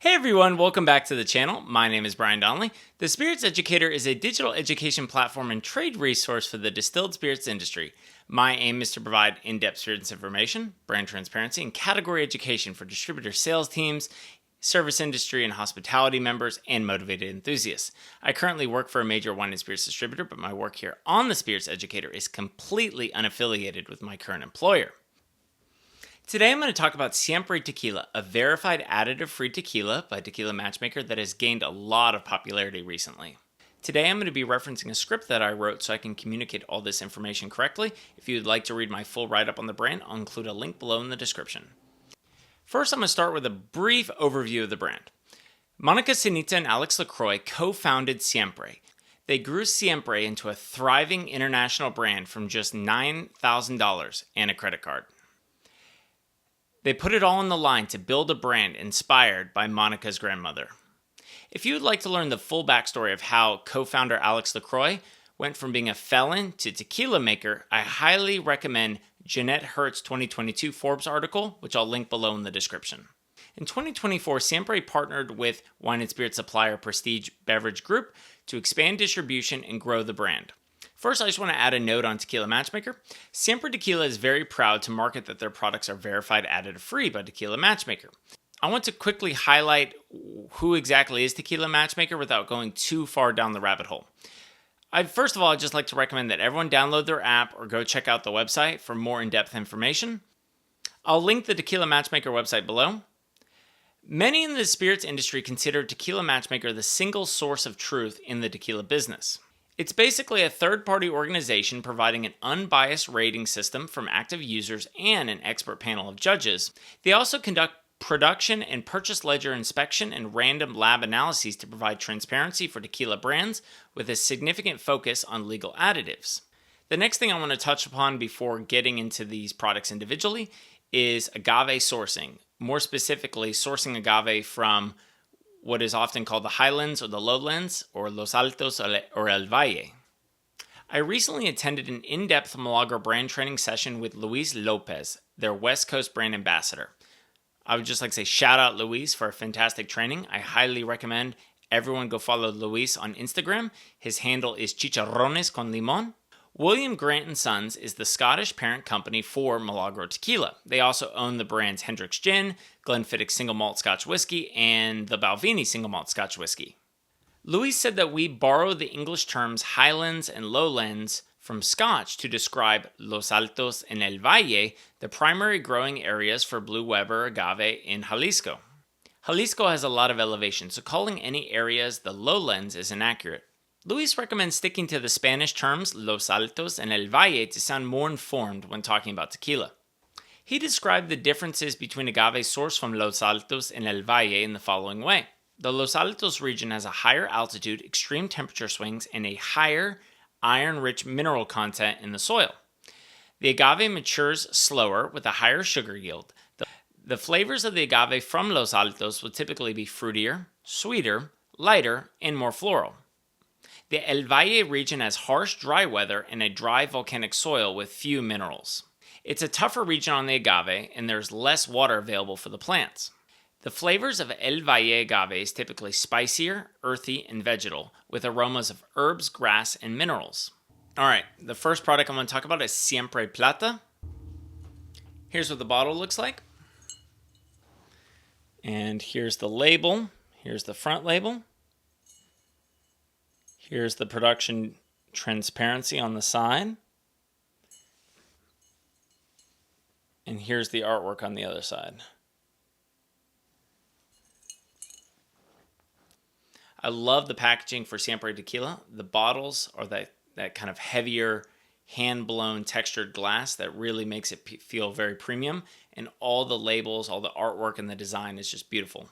Hey everyone, welcome back to the channel. My name is Brian Donnelly. The Spirits Educator is a digital education platform and trade resource for the distilled spirits industry. My aim is to provide in-depth spirits information, brand transparency, and category education for distributor sales teams, service industry and hospitality members, and motivated enthusiasts. I currently work for a major wine and spirits distributor, but my work here on the Spirits Educator is completely unaffiliated with my current employer. Today I'm going to talk about Siempre Tequila, a verified additive-free tequila by Tequila Matchmaker that has gained a lot of popularity recently. Today I'm going to be referencing a script that I wrote so I can communicate all this information correctly. If you'd like to read my full write-up on the brand, I'll include a link below in the description. First, I'm going to start with a brief overview of the brand. Monica Sinita and Alex LaCroix co-founded Siempre. They grew Siempre into a thriving international brand from just $9,000 and a credit card. They put it all on the line to build a brand inspired by Monica's grandmother. If you would like to learn the full backstory of how co-founder Alex LaCroix went from being a felon to tequila maker, I highly recommend Jeanette Hurt's 2022 Forbes article, which I'll link below in the description. In 2024, Siempre partnered with wine and spirit supplier Prestige Beverage Group to expand distribution and grow the brand. First, I just want to add a note on Tequila Matchmaker. Siempre Tequila is very proud to market that their products are verified additive-free by Tequila Matchmaker. I want to quickly highlight who exactly is Tequila Matchmaker without going too far down the rabbit hole. First of all, I'd just like to recommend that everyone download their app or go check out the website for more in-depth information. I'll link the Tequila Matchmaker website below. Many in the spirits industry consider Tequila Matchmaker the single source of truth in the tequila business. It's basically a third-party organization providing an unbiased rating system from active users and an expert panel of judges. They also conduct production and purchase ledger inspection and random lab analyses to provide transparency for tequila brands with a significant focus on legal additives. The next thing I want to touch upon before getting into these products individually is agave sourcing. More specifically, sourcing agave from what is often called the highlands or the lowlands, or Los Altos or El Valle. I recently attended an in-depth Milagro brand training session with Luis Lopez, their West Coast brand ambassador. I would just like to say shout out Luis for a fantastic training. I highly recommend everyone go follow Luis on Instagram. His handle is chicharrones con limon. William Grant & Sons is the Scottish parent company for Milagro Tequila. They also own the brands Hendrick's Gin, Glenfiddich Single Malt Scotch Whiskey, and the Balvenie Single Malt Scotch Whiskey. Louis said that we borrow the English terms highlands and lowlands from Scotch to describe Los Altos and El Valle, the primary growing areas for Blue Weber agave in Jalisco. Jalisco has a lot of elevation, so calling any areas the lowlands is inaccurate. Luis recommends sticking to the Spanish terms Los Altos and El Valle to sound more informed when talking about tequila. He described the differences between agave sourced from Los Altos and El Valle in the following way. The Los Altos region has a higher altitude, extreme temperature swings, and a higher iron-rich mineral content in the soil. The agave matures slower with a higher sugar yield. The flavors of the agave from Los Altos will typically be fruitier, sweeter, lighter, and more floral. The El Valle region has harsh, dry weather and a dry volcanic soil with few minerals. It's a tougher region on the agave, and there's less water available for the plants. The flavors of El Valle agave is typically spicier, earthy, and vegetal, with aromas of herbs, grass, and minerals. Alright, the first product I'm going to talk about is Siempre Plata. Here's what the bottle looks like. And here's the label. Here's the front label. Here's the production transparency on the side. And here's the artwork on the other side. I love the packaging for Siempre Tequila. The bottles are that kind of heavier, hand-blown textured glass that really makes it feel very premium. And all the labels, all the artwork, and the design is just beautiful.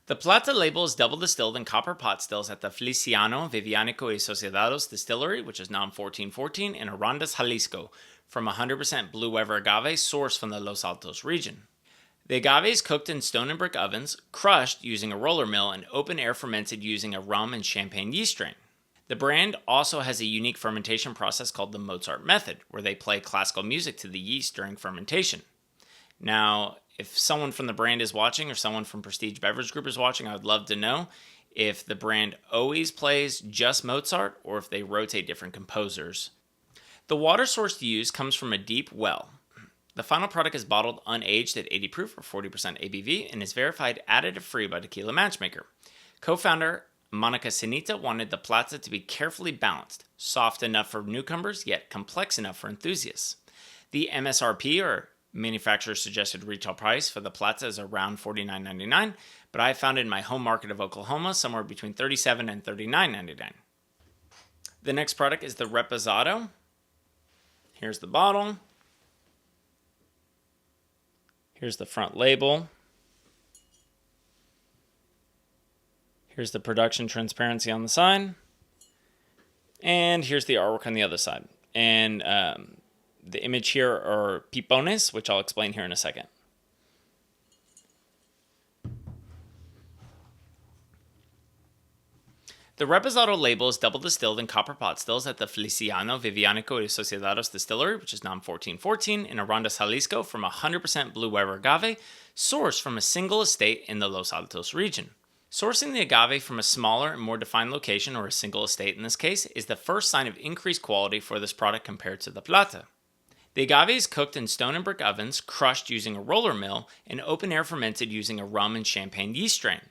The Plata label is double distilled in copper pot stills at the Feliciano, Vivianico y Sociedados distillery, which is NOM 1414, in Arandas, Jalisco, from 100% Blue Weber agave sourced from the Los Altos region. The agave is cooked in stone and brick ovens, crushed using a roller mill, and open air fermented using a rum and champagne yeast strain. The brand also has a unique fermentation process called the Mozart method, where they play classical music to the yeast during fermentation. Now, If someone from the brand is watching or someone from Prestige Beverage Group is watching, I would love to know if the brand always plays just Mozart or if they rotate different composers. The water source used comes from a deep well. The final product is bottled unaged at 80 proof or 40% ABV and is verified additive-free by Tequila Matchmaker. Co-founder Monica Sinita wanted the Plata to be carefully balanced, soft enough for newcomers, yet complex enough for enthusiasts. The MSRP, or manufacturer's suggested retail price, for the Plata is around $49.99, but I found it in my home market of Oklahoma somewhere between $37 and $39.99. The next product is the Reposado. Here's the bottle. Here's the front label. Here's the production transparency on the side. And here's the artwork on the other side. And the image here are pipones, which I'll explain here in a second. The Reposado label is double distilled in copper pot stills at the Feliciano Vivianico y Sociedados distillery, which is NOM 1414 in Arandas, Jalisco, from 100% Blue Weber agave, sourced from a single estate in the Los Altos region. Sourcing the agave from a smaller and more defined location, or a single estate in this case, is the first sign of increased quality for this product compared to the Plata. The agave is cooked in stone and brick ovens, crushed using a roller mill, and open air fermented using a rum and champagne yeast strain.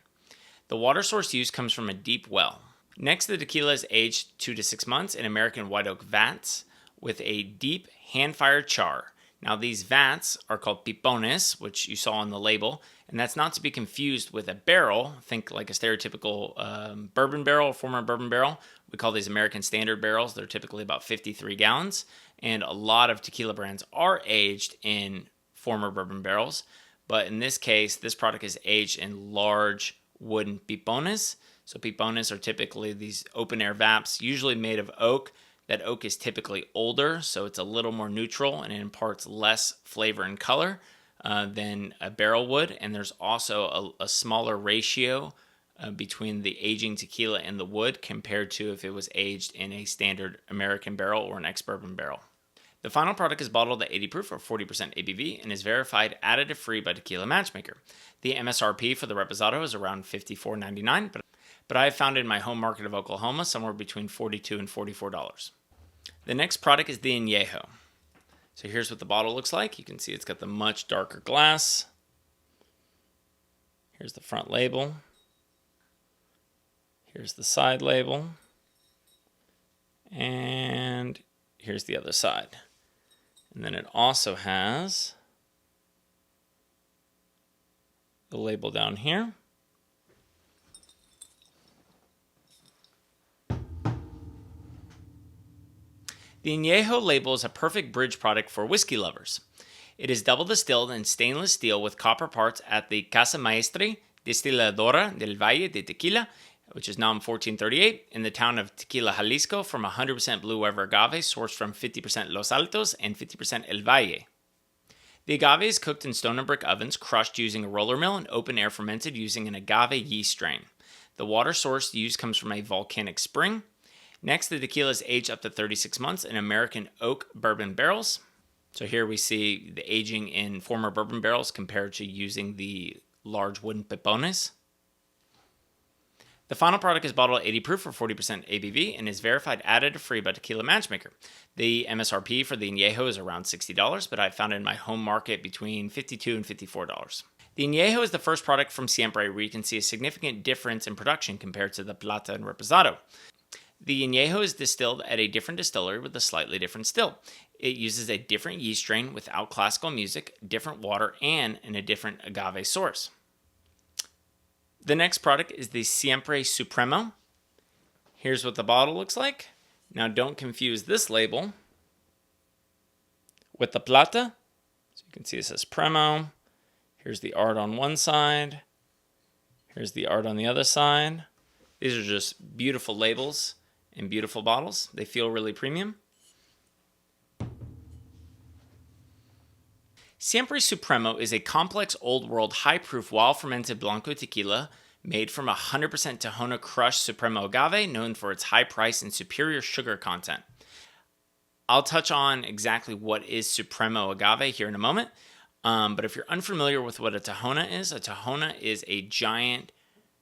The water source used comes from a deep well. Next, the tequila is aged 2 to 6 months in American white oak vats with a deep hand-fired char. Now, these vats are called pipones, which you saw on the label, and that's not to be confused with a barrel. Think like a stereotypical bourbon barrel, former bourbon barrel. We call these American standard barrels. They're typically about 53 gallons, and a lot of tequila brands are aged in former bourbon barrels, but in this case, this product is aged in large wooden pipones. So pipones are typically these open-air vats, usually made of oak. That oak is typically older, so it's a little more neutral and it imparts less flavor and color than a barrel would. And there's also a smaller ratio between the aging tequila and the wood compared to if it was aged in a standard American barrel or an ex-bourbon barrel. The final product is bottled at 80 proof or 40% ABV and is verified additive-free by Tequila Matchmaker. The MSRP for the Reposado is around $54.99, but I have found it in my home market of Oklahoma somewhere between $42 and $44. The next product is the Añejo. So here's what the bottle looks like. You can see it's got the much darker glass. Here's the front label. Here's the side label. And here's the other side. And then it also has the label down here. The Añejo label is a perfect bridge product for whiskey lovers. It is double distilled in stainless steel with copper parts at the Casa Maestre Destiladora del Valle de Tequila, which is NOM 1438, in the town of Tequila, Jalisco, from 100% Blue Weber agave sourced from 50% Los Altos and 50% El Valle. The agave is cooked in stone and brick ovens, crushed using a roller mill, and open air fermented using an agave yeast strain. The water source used comes from a volcanic spring. Next, the tequila is aged up to 36 months in American oak bourbon barrels. So here we see the aging in former bourbon barrels compared to using the large wooden pipones. The final product is bottled at 80 proof for 40% ABV and is verified additive-free by Tequila Matchmaker. The MSRP for the Añejo is around $60, but I found it in my home market between $52 and $54. The Añejo is the first product from Siempre where you can see a significant difference in production compared to the Plata and Reposado. The Añejo is distilled at a different distillery with a slightly different still. It uses a different yeast strain without classical music, different water, and a different agave source. The next product is the Siempre Supremo. Here's what the bottle looks like. Now don't confuse this label with the Plata. So you can see it says Premo. Here's the art on one side. Here's the art on the other side. These are just beautiful labels and beautiful bottles. They feel really premium. Siempre Supremo is a complex old-world high-proof wild-fermented Blanco tequila made from 100% Tahona crushed Supremo agave, known for its high price and superior sugar content. I'll touch on exactly what is Supremo agave here in a moment. But if you're unfamiliar with what a Tahona is a giant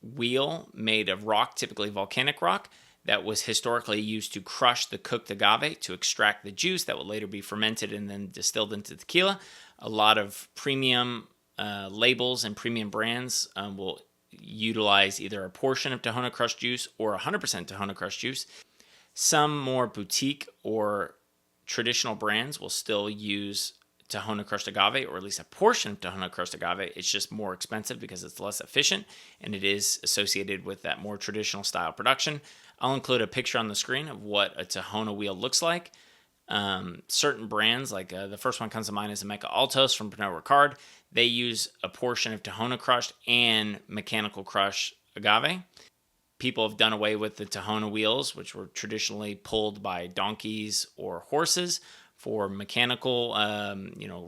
wheel made of rock, typically volcanic rock, that was historically used to crush the cooked agave to extract the juice that would later be fermented and then distilled into tequila. A lot of premium labels and premium brands will utilize either a portion of Tahona crushed juice or 100% Tahona crushed juice. Some more boutique or traditional brands will still use Tahona crushed agave, or at least a portion of Tahona crushed agave. It's just more expensive because it's less efficient, and it is associated with that more traditional style production. I'll include a picture on the screen of what a Tahona wheel looks like. Certain brands, like the first one comes to mind is the Altos from Pernod Ricard. They use a portion of Tahona crushed and mechanical crush agave. People have done away with the Tahona wheels, which were traditionally pulled by donkeys or horses, for mechanical,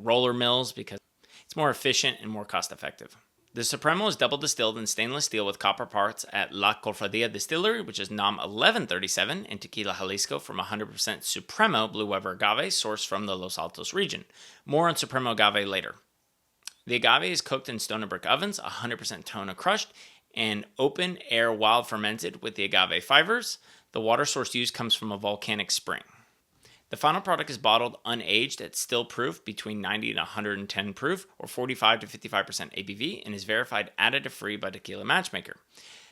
roller mills, because it's more efficient and more cost effective. The Supremo is double distilled in stainless steel with copper parts at La Cofradía Distillery, which is NOM 1137, in Tequila, Jalisco, from 100% Supremo Blue Weber agave sourced from the Los Altos region. More on Supremo agave later. The agave is cooked in stone and brick ovens, 100% Tahona crushed, and open air wild fermented with the agave fibers. The water source used comes from a volcanic spring. The final product is bottled unaged at still proof between 90 and 110 proof, or 45 to 55% ABV, and is verified additive-free by Tequila Matchmaker.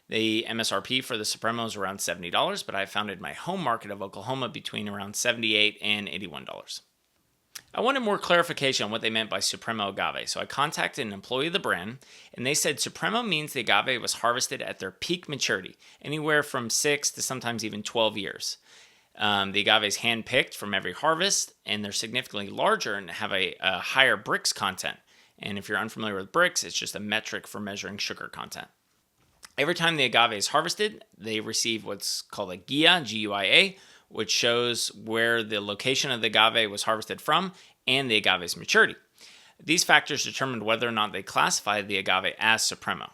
The MSRP for the Supremo is around $70, but I found it in my home market of Oklahoma between around $78 and $81. I wanted more clarification on what they meant by Supremo agave, so I contacted an employee of the brand, and they said Supremo means the agave was harvested at their peak maturity, anywhere from 6 to sometimes even 12 years. The agave is hand-picked from every harvest, and they're significantly larger and have a higher bricks content. And if you're unfamiliar with bricks, it's just a metric for measuring sugar content. Every time the agave is harvested, they receive what's called a guia, G-U-I-A, which shows where the location of the agave was harvested from and the agave's maturity. These factors determined whether or not they classify the agave as Supremo.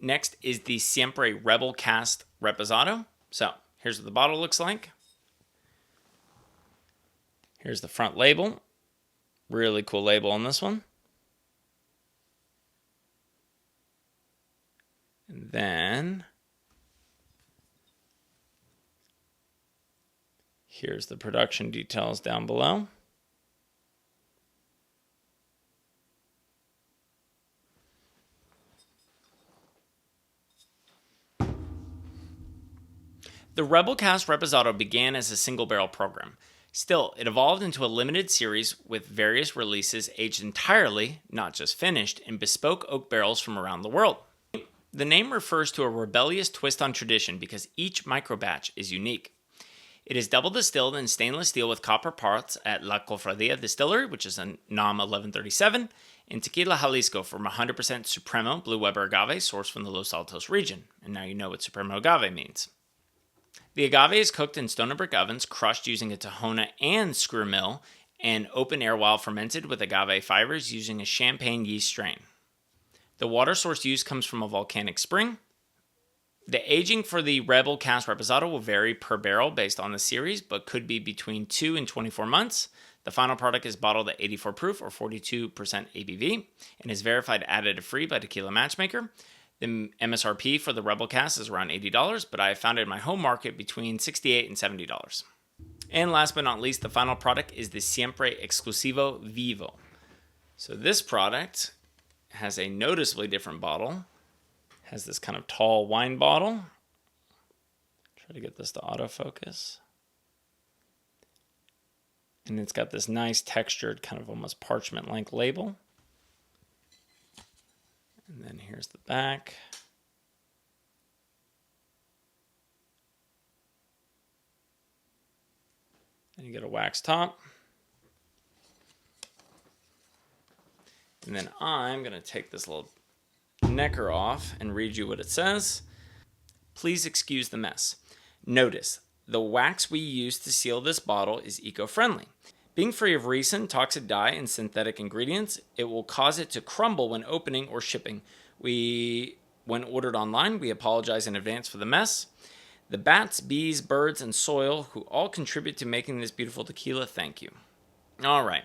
Next is the Siempre Rebel Cast Reposado. So here's what the bottle looks like. Here's the front label. Really cool label on this one. And then here's the production details down below. The Rebel Cast Reposado began as a single barrel program. Still, it evolved into a limited series with various releases aged entirely, not just finished, in bespoke oak barrels from around the world. The name refers to a rebellious twist on tradition because each microbatch is unique. It is double distilled in stainless steel with copper parts at La Cofradía Distillery, which is a NOM 1137, in Tequila, Jalisco, from 100% Supremo Blue Weber agave sourced from the Los Altos region. And now you know what Supremo agave means. The agave is cooked in stone and brick ovens, crushed using a Tahona and screw mill, and open air while fermented with agave fibers using a champagne yeast strain. The water source used comes from a volcanic spring. The aging for the Rebel Cast Reposado will vary per barrel based on the series, but could be between 2 and 24 months. The final product is bottled at 84 proof or 42% ABV and is verified additive-free by Tequila Matchmaker. The MSRP for the Rebel Cast is around $80, but I have found it in my home market between $68 and $70. And last but not least, the final product is the Siempre Exclusivo Vivo. So this product has a noticeably different bottle. Has this kind of tall wine bottle. Try to get this to autofocus. And it's got this nice textured, kind of almost parchment-like label. And then here's the back. And you get a wax top. And then I'm going to take this little necker off and read you what it says. Please excuse the mess. Notice, the wax we use to seal this bottle is eco-friendly. Being free of resin, toxic dye, and synthetic ingredients, it will cause it to crumble when opening or shipping. When ordered online, we apologize in advance for the mess. The bats, bees, birds, and soil who all contribute to making this beautiful tequila, thank you. All right.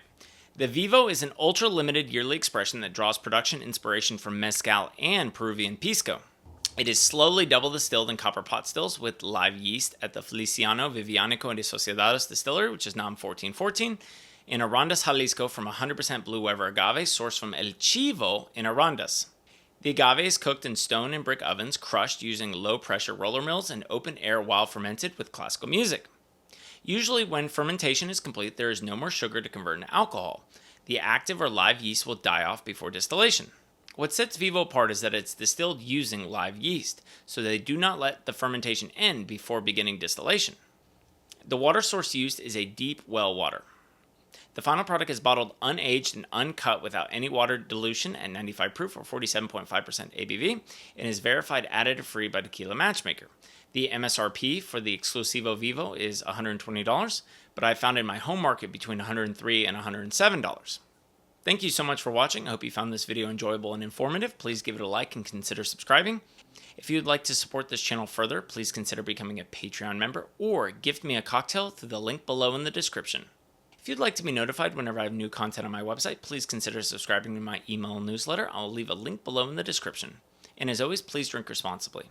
The Vivo is an ultra-limited yearly expression that draws production inspiration from mezcal and Peruvian pisco. It is slowly double distilled in copper pot stills with live yeast at the Feliciano, Vivianico, and Asociados distillery, which is NOM 1414, in Arandas, Jalisco, from 100% Blue Weber agave sourced from El Chivo in Arandas. The agave is cooked in stone and brick ovens, crushed using low-pressure roller mills and open air while fermented with classical music. Usually when fermentation is complete, there is no more sugar to convert into alcohol. The active or live yeast will die off before distillation. What sets Vivo apart is that it's distilled using live yeast, so they do not let the fermentation end before beginning distillation. The water source used is a deep well water. The final product is bottled unaged and uncut without any water dilution at 95 proof or 47.5% ABV and is verified additive-free by Tequila Matchmaker. The MSRP for the Exclusivo Vivo is $120, but I found in my home market between $103 and $107. Thank you so much for watching. I hope you found this video enjoyable and informative. Please give it a like and consider subscribing. If you'd like to support this channel further, please consider becoming a Patreon member or gift me a cocktail through the link below in the description. If you'd like to be notified whenever I have new content on my website, please consider subscribing to my email newsletter. I'll leave a link below in the description. And as always, please drink responsibly.